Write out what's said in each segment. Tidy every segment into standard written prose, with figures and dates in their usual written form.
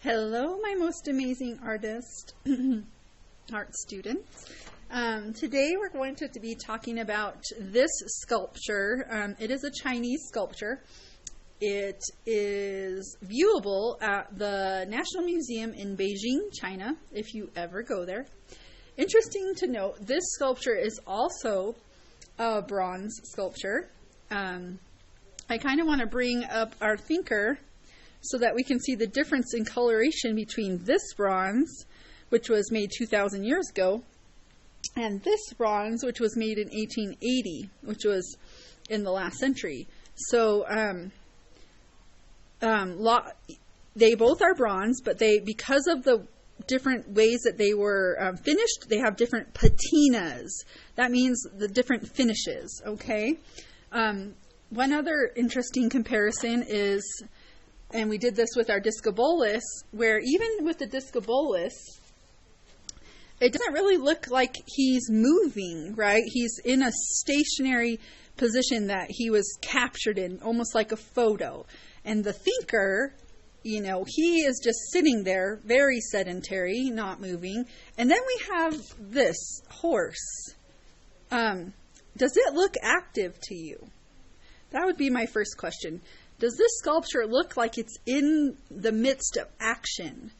Hello, my most amazing artist, art students. Today we're going to be talking about this sculpture. It is a Chinese sculpture. It is viewable at the National Museum in Beijing, China, if you ever go there. Interesting to note, this sculpture is also a bronze sculpture. I kind of want to bring up our thinker so that we can see the difference in coloration between this bronze, which was made 2,000 years ago, and this bronze, which was made in 1880, which was in the last century. So they both are bronze, but because of the different ways that they were finished, they have different patinas. That means the different finishes, okay? One other interesting comparison is, and we did this with our Discobolus, where even with the Discobolus, it doesn't really look like he's moving, right? He's in a stationary position that he was captured in, almost like a photo. And the thinker, you know, he is just sitting there, very sedentary, not moving. And then we have this horse. Does it look active to you? That would be my first question. Does this sculpture look like it's in the midst of action?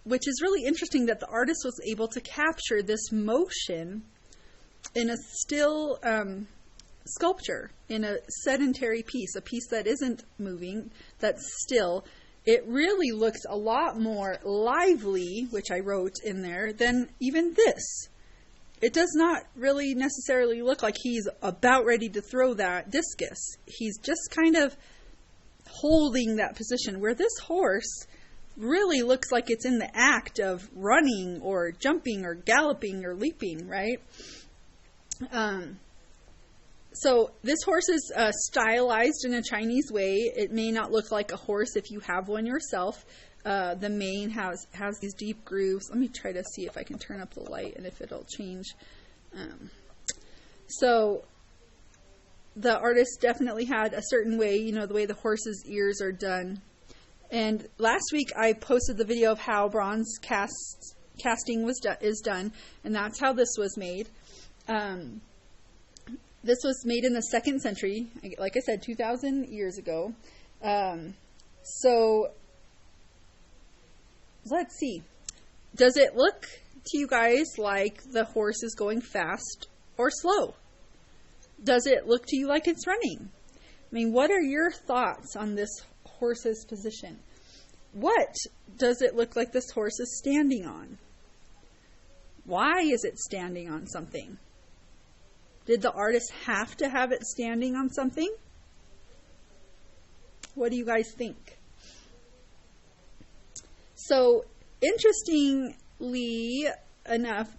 Which is really interesting that the artist was able to capture this motion in a still sculpture, in a sedentary piece, a piece that isn't moving, that's still. It really looks a lot more lively, which I wrote in there, than even this. It does not really necessarily look like he's about ready to throw that discus. He's just kind of holding that position, where this horse really looks like it's in the act of running or jumping or galloping or leaping, right? So this horse is stylized in a Chinese way. It may not look like a horse if you have one yourself. The mane has these deep grooves. Let me try to see if I can turn up the light and if it'll change. So the artist definitely had a certain way, you know, the way the horse's ears are done. And last week I posted the video of how bronze casting is done, and that's how this was made. This was made in the 2nd century, like I said, 2,000 years ago. So let's see. Does it look to you guys like the horse is going fast or slow? Does it look to you like it's running? I mean, what are your thoughts on this horse's position? What does it look like this horse is standing on? Why is it standing on something? Did the artist have to have it standing on something? What do you guys think? So, interestingly enough,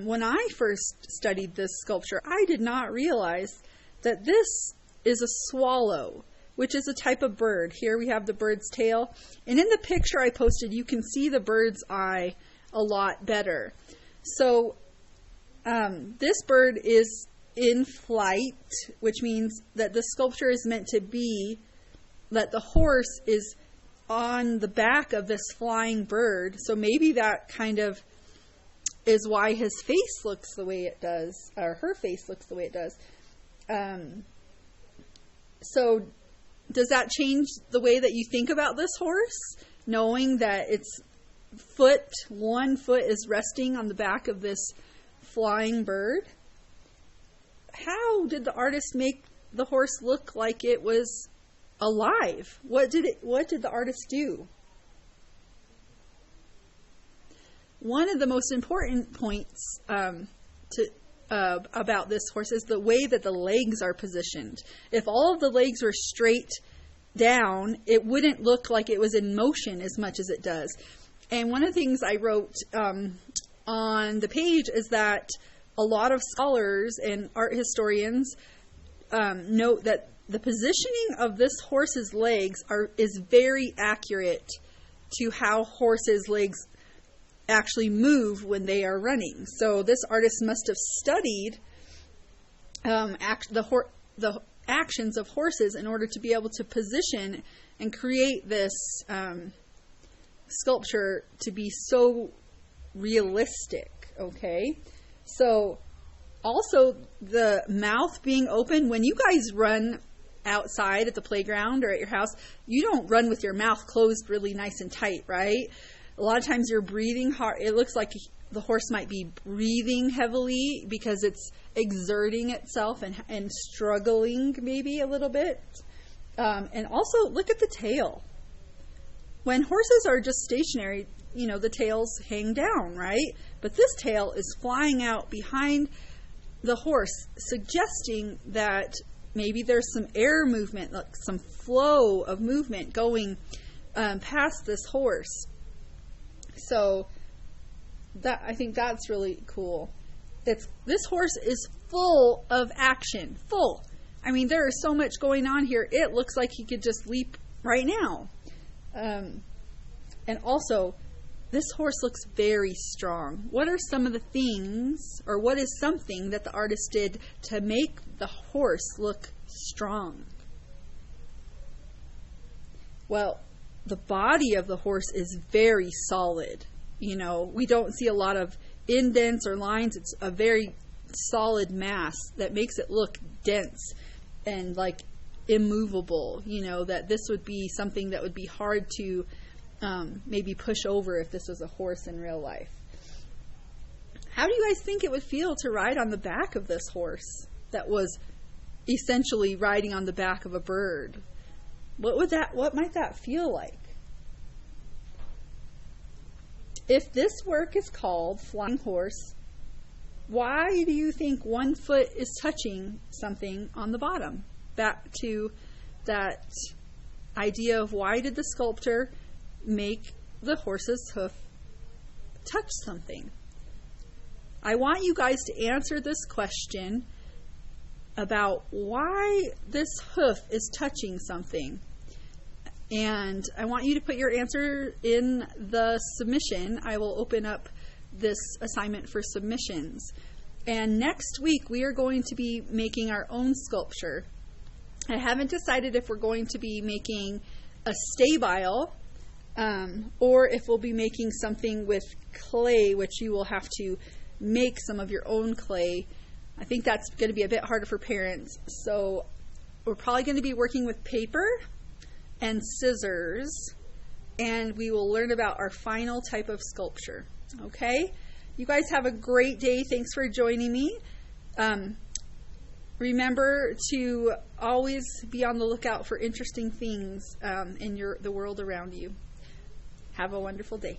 when I first studied this sculpture, I did not realize that this is a swallow, which is a type of bird. Here we have the bird's tail. And in the picture I posted, you can see the bird's eye a lot better. So this bird is in flight, which means that the sculpture is meant to be that the horse is on the back of this flying bird. So maybe that kind of is why his face looks the way it does, or her face looks the way it does. So does that change the way that you think about this horse, knowing that its one foot is resting on the back of this flying bird? How did the artist make the horse look like it was alive? What did the artist do? One of the most important points about this horse is the way that the legs are positioned. If all of the legs were straight down, it wouldn't look like it was in motion as much as it does. And one of the things I wrote on the page is that a lot of scholars and art historians note that the positioning of this horse's legs is very accurate to how horses' legs actually move when they are running. So this artist must have studied the actions of horses in order to be able to position and create this sculpture to be so realistic, okay? So also the mouth being open, when you guys run outside at the playground or at your house, you don't run with your mouth closed really nice and tight, right? A lot of times you're breathing hard. It looks like the horse might be breathing heavily because it's exerting itself and struggling maybe a little bit. And also look at the tail. When horses are just stationary, you know, the tails hang down, right? But this tail is flying out behind the horse, suggesting that maybe there's some air movement, like some flow of movement going past this horse. So that, I think that's really cool. This horse is full of action, full. I mean, there is so much going on here. It looks like he could just leap right now. And also, this horse looks very strong. What are some of the things, or what is something that the artist did to make the horse look strong? Well, the body of the horse is very solid. You know, we don't see a lot of indents or lines. It's a very solid mass that makes it look dense and like immovable. You know, that this would be something that would be hard to maybe push over if this was a horse in real life. How do you guys think it would feel to ride on the back of this horse that was essentially riding on the back of a bird? What might that feel like? If this work is called Flying Horse, why do you think one foot is touching something on the bottom? Back to that idea of why did the sculptor make the horse's hoof touch something? I want you guys to answer this question about why this hoof is touching something. And I want you to put your answer in the submission. I will open up this assignment for submissions. And next week we are going to be making our own sculpture. I haven't decided if we're going to be making a stabile or if we'll be making something with clay, which you will have to make some of your own clay. I think that's going to be a bit harder for parents. So we're probably going to be working with paper and scissors, and we will learn about our final type of sculpture. Okay? You guys have a great day. Thanks for joining me. Remember to always be on the lookout for interesting things in the world around you. Have a wonderful day.